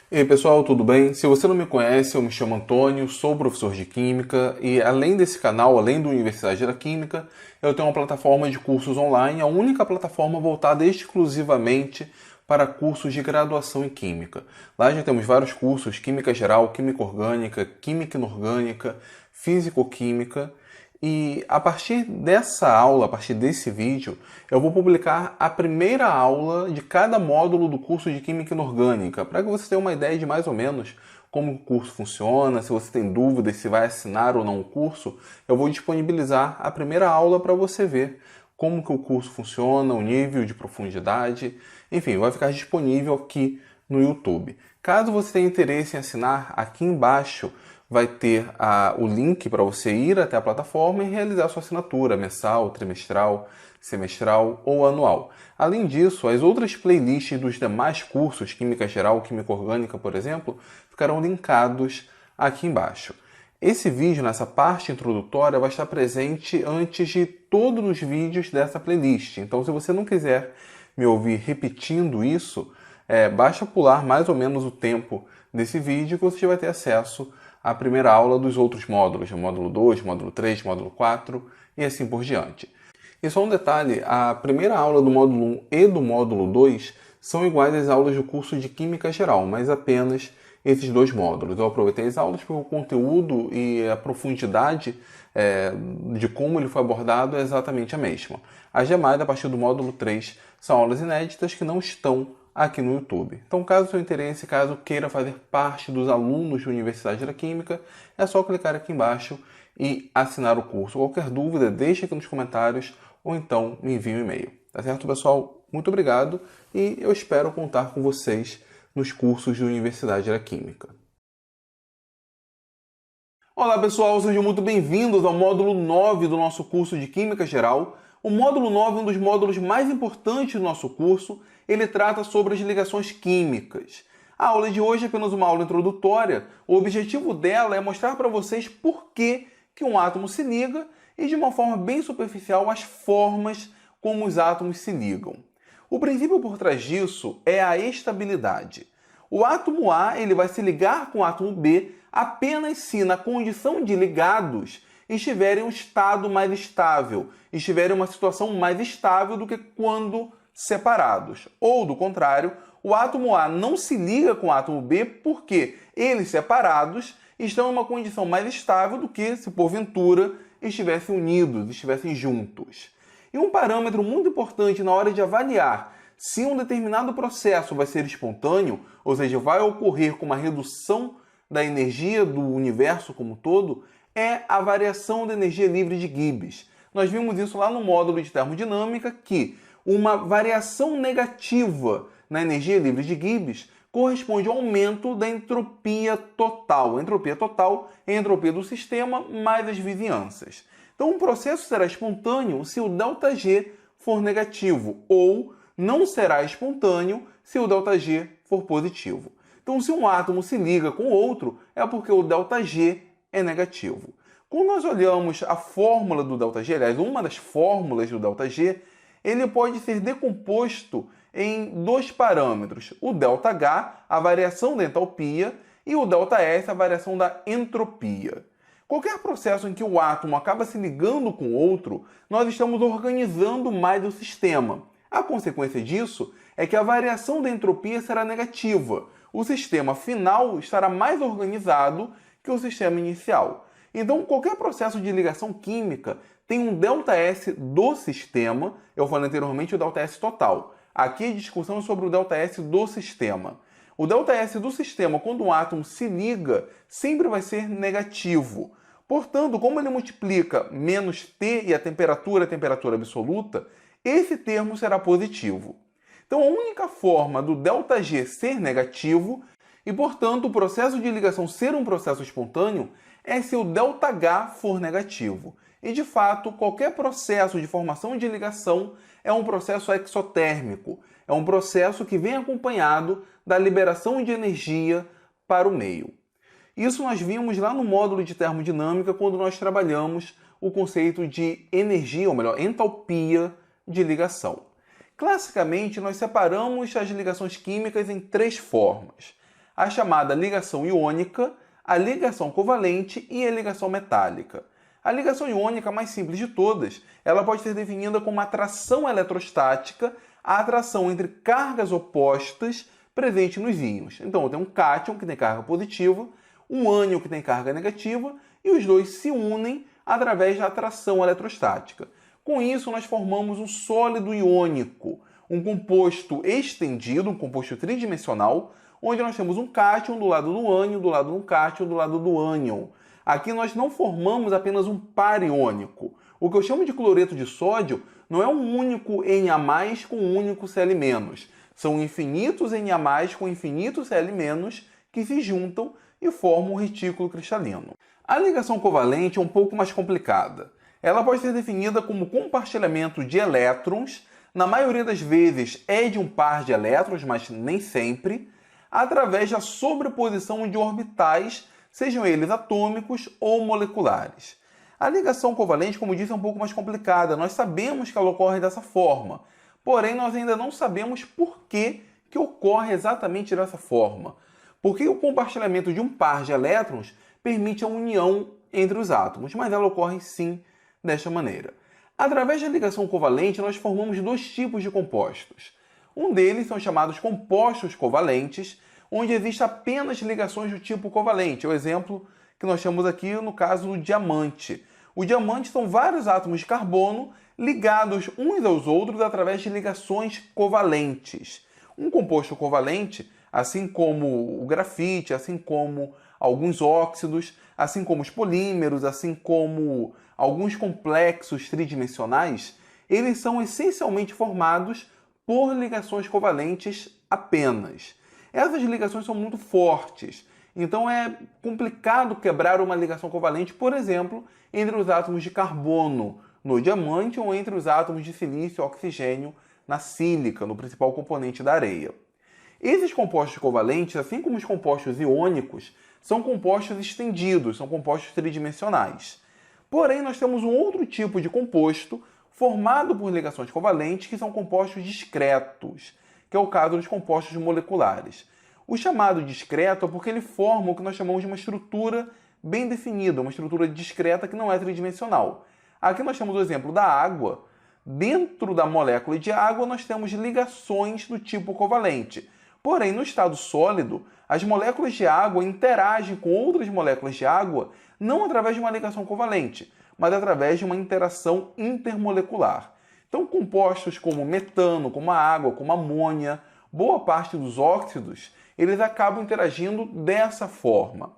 E aí pessoal, tudo bem? Se você não me conhece, eu me chamo Antônio, sou professor de Química e além desse canal, além do Universidade da Química, eu tenho uma plataforma de cursos online, a única plataforma voltada exclusivamente para cursos de graduação em Química. Lá já temos vários cursos, Química Geral, Química Orgânica, Química Inorgânica, Físico-Química. E a partir dessa aula, a partir desse vídeo, eu vou publicar a primeira aula de cada módulo do curso de Química Inorgânica, para que você tenha uma ideia de mais ou menos como o curso funciona. Se você tem dúvidas se vai assinar ou não o curso, eu vou disponibilizar a primeira aula para você ver como que o curso funciona, o nível de profundidade, enfim, vai ficar disponível aqui no YouTube. Caso você tenha interesse em assinar, aqui embaixo vai ter o link para você ir até a plataforma e realizar sua assinatura mensal, trimestral, semestral ou anual. Além disso, as outras playlists dos demais cursos, Química Geral, Química Orgânica, por exemplo, ficarão linkados aqui embaixo. Esse vídeo, nessa parte introdutória, vai estar presente antes de todos os vídeos dessa playlist. Então, se você não quiser me ouvir repetindo isso, basta pular mais ou menos o tempo desse vídeo que você vai ter acesso à primeira aula dos outros módulos, módulo 2, módulo 3, módulo 4 e assim por diante. E só um detalhe, a primeira aula do módulo 1 e do módulo 2 são iguais às aulas do curso de Química Geral, mas apenas esses dois módulos. Eu aproveitei as aulas porque o conteúdo e a profundidade de como ele foi abordado é exatamente a mesma. As demais, a partir do módulo 3, são aulas inéditas que não estão aqui no YouTube. Então, caso seu interesse, caso queira fazer parte dos alunos da Universidade da Química, é só clicar aqui embaixo e assinar o curso. Qualquer dúvida, deixe aqui nos comentários ou então me envie um e-mail. Tá certo, pessoal? Muito obrigado e eu espero contar com vocês nos cursos da Universidade da Química. Olá pessoal, sejam muito bem-vindos ao módulo 9 do nosso curso de Química Geral. O módulo 9 é um dos módulos mais importantes do nosso curso. Ele trata sobre as ligações químicas. A aula de hoje é apenas uma aula introdutória. O objetivo dela é mostrar para vocês por que um átomo se liga e, de uma forma bem superficial, as formas como os átomos se ligam. O princípio por trás disso é a estabilidade. O átomo A ele vai se ligar com o átomo B apenas se, na condição de ligados, estiverem em um estado mais estável, estiverem em uma situação mais estável do que quando separados. Ou, do contrário, o átomo A não se liga com o átomo B porque eles separados estão em uma condição mais estável do que se, porventura, estivessem unidos, estivessem juntos. E um parâmetro muito importante na hora de avaliar se um determinado processo vai ser espontâneo, ou seja, vai ocorrer com uma redução da energia do universo como um todo, é a variação da energia livre de Gibbs. Nós vimos isso lá no módulo de termodinâmica, que uma variação negativa na energia livre de Gibbs corresponde ao aumento da entropia total. A entropia total é a entropia do sistema mais as vizinhanças. Então, um processo será espontâneo se o ΔG for negativo, ou não será espontâneo se o ΔG for positivo. Então, se um átomo se liga com outro, é porque o ΔG é negativo. Quando nós olhamos a fórmula do ΔG, aliás, uma das fórmulas do ΔG, ele pode ser decomposto em dois parâmetros. O ΔH, a variação da entalpia, e o ΔS, a variação da entropia. Qualquer processo em que o átomo acaba se ligando com outro, nós estamos organizando mais o sistema. A consequência disso é que a variação da entropia será negativa. O sistema final estará mais organizado que o sistema inicial. Então, qualquer processo de ligação química tem um ΔS do sistema. Eu falei anteriormente o ΔS total. Aqui a discussão é sobre o ΔS do sistema. O ΔS do sistema, quando um átomo se liga, sempre vai ser negativo. Portanto, como ele multiplica menos T e a temperatura é a temperatura absoluta, esse termo será positivo. Então, a única forma do ΔG ser negativo e, portanto, o processo de ligação ser um processo espontâneo é se o ΔH for negativo. E, de fato, qualquer processo de formação de ligação é um processo exotérmico. É um processo que vem acompanhado da liberação de energia para o meio. Isso nós vimos lá no módulo de termodinâmica, quando nós trabalhamos o conceito de energia, ou melhor, entalpia de ligação. Classicamente, nós separamos as ligações químicas em três formas. a chamada ligação iônica, a ligação covalente e a ligação metálica. A ligação iônica, a mais simples de todas, ela pode ser definida como atração eletrostática, a atração entre cargas opostas presente nos íons. Então, eu tenho um cátion que tem carga positiva, um ânion que tem carga negativa, e os dois se unem através da atração eletrostática. Com isso, nós formamos um sólido iônico, um composto estendido, um composto tridimensional, onde nós temos um cátion do lado do ânion, do lado do cátion, do lado do ânion. Aqui nós não formamos apenas um par iônico. O que eu chamo de cloreto de sódio não é um único Na+ com um único Cl-. São infinitos Na+ com infinitos Cl- que se juntam e formam um retículo cristalino. A ligação covalente é um pouco mais complicada. Ela pode ser definida como compartilhamento de elétrons, na maioria das vezes é de um par de elétrons, mas nem sempre, através da sobreposição de orbitais, sejam eles atômicos ou moleculares. A ligação covalente, como disse, é um pouco mais complicada. Nós sabemos que ela ocorre dessa forma, porém nós ainda não sabemos por que ocorre exatamente dessa forma. Porque o compartilhamento de um par de elétrons permite a união entre os átomos, mas ela ocorre sim desta maneira. Através da ligação covalente, nós formamos dois tipos de compostos. Um deles são chamados compostos covalentes, onde existem apenas ligações do tipo covalente. É o exemplo que nós temos aqui no caso do diamante. O diamante são vários átomos de carbono ligados uns aos outros através de ligações covalentes. Um composto covalente, assim como o grafite, assim como alguns óxidos, assim como os polímeros, assim como alguns complexos tridimensionais, eles são essencialmente formados por ligações covalentes apenas. Essas ligações são muito fortes, então é complicado quebrar uma ligação covalente, por exemplo, entre os átomos de carbono no diamante ou entre os átomos de silício e oxigênio na sílica, no principal componente da areia. Esses compostos covalentes, assim como os compostos iônicos, são compostos estendidos, são compostos tridimensionais. Porém, nós temos um outro tipo de composto formado por ligações covalentes que são compostos discretos, que é o caso dos compostos moleculares. O chamado discreto é porque ele forma o que nós chamamos de uma estrutura bem definida, uma estrutura discreta que não é tridimensional. Aqui nós temos o exemplo da água. Dentro da molécula de água, nós temos ligações do tipo covalente. Porém, no estado sólido, as moléculas de água interagem com outras moléculas de água não através de uma ligação covalente, mas através de uma interação intermolecular. Então, compostos como metano, como a água, como a amônia, boa parte dos óxidos, eles acabam interagindo dessa forma.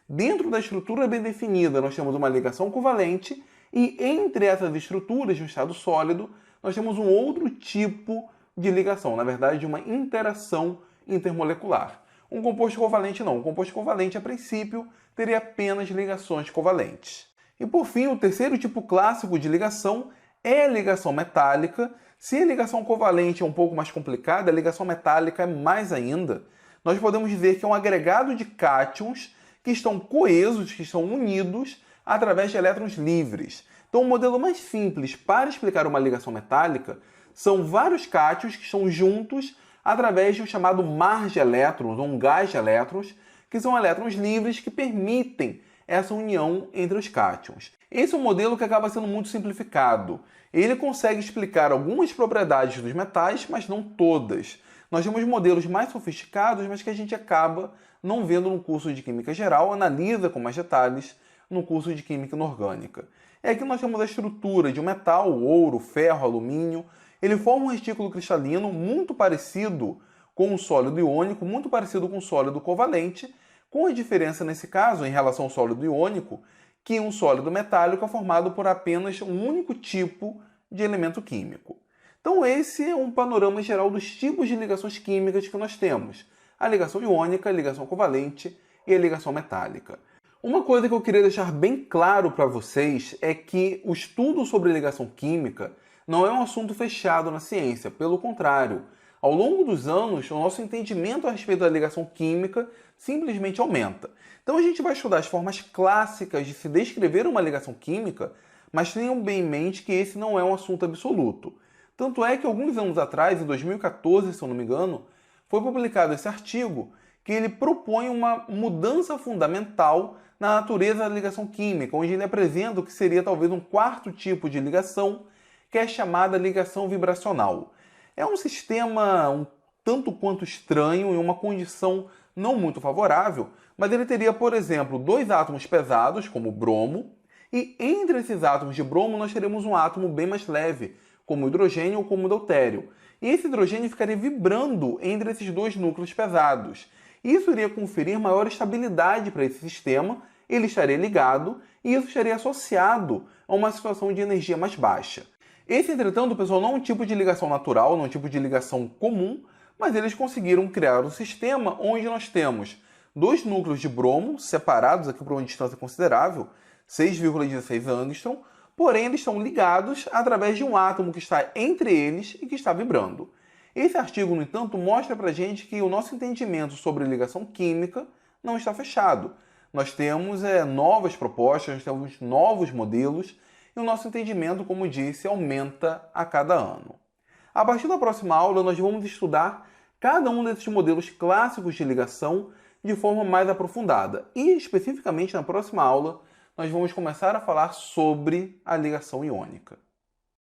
Dentro da estrutura bem definida, nós temos uma ligação covalente e entre essas estruturas no estado sólido, nós temos um outro tipo de ligação, na verdade, de uma interação intermolecular. Um composto covalente não. Um composto covalente, a princípio, teria apenas ligações covalentes. E por fim, o terceiro tipo clássico de ligação é a ligação metálica. Se a ligação covalente é um pouco mais complicada, a ligação metálica é mais ainda. Nós podemos dizer que é um agregado de cátions que estão coesos, que estão unidos através de elétrons livres. Então, o modelo mais simples para explicar uma ligação metálica são vários cátions que estão juntos através de um chamado mar de elétrons, ou um gás de elétrons, que são elétrons livres que permitem essa união entre os cátions. Esse é um modelo que acaba sendo muito simplificado. Ele consegue explicar algumas propriedades dos metais, mas não todas. Nós temos modelos mais sofisticados, mas que a gente acaba não vendo no curso de Química Geral, analisa com mais detalhes no curso de Química Inorgânica. Aqui nós temos a estrutura de um metal, ouro, ferro, alumínio. Ele forma um retículo cristalino muito parecido com um sólido iônico, muito parecido com um sólido covalente, com a diferença nesse caso, em relação ao sólido iônico, que um sólido metálico é formado por apenas um único tipo de elemento químico. Então esse é um panorama geral dos tipos de ligações químicas que nós temos. A ligação iônica, a ligação covalente e a ligação metálica. Uma coisa que eu queria deixar bem claro para vocês é que o estudo sobre ligação química não é um assunto fechado na ciência, pelo contrário. Ao longo dos anos, o nosso entendimento a respeito da ligação química simplesmente aumenta. Então a gente vai estudar as formas clássicas de se descrever uma ligação química, mas tenham bem em mente que esse não é um assunto absoluto. Tanto é que alguns anos atrás, em 2014, se eu não me engano, foi publicado esse artigo que ele propõe uma mudança fundamental na natureza da ligação química, onde ele apresenta o que seria talvez um quarto tipo de ligação, que é chamada ligação vibracional. É um sistema um tanto quanto estranho, em uma condição não muito favorável, mas ele teria, por exemplo, dois átomos pesados, como o bromo, e entre esses átomos de bromo nós teremos um átomo bem mais leve, como o hidrogênio ou como o deutério. E esse hidrogênio ficaria vibrando entre esses dois núcleos pesados. Isso iria conferir maior estabilidade para esse sistema, ele estaria ligado e isso estaria associado a uma situação de energia mais baixa. Esse, entretanto, pessoal, não é um tipo de ligação natural, não é um tipo de ligação comum, mas eles conseguiram criar um sistema onde nós temos dois núcleos de bromo separados aqui por uma distância considerável, 6,16 angstrom, porém eles estão ligados através de um átomo que está entre eles e que está vibrando. Esse artigo, no entanto, mostra para a gente que o nosso entendimento sobre ligação química não está fechado. Nós temos novas propostas, nós temos novos modelos e o nosso entendimento, como disse, aumenta a cada ano. A partir da próxima aula, nós vamos estudar cada um desses modelos clássicos de ligação de forma mais aprofundada. E, especificamente, na próxima aula, nós vamos começar a falar sobre a ligação iônica.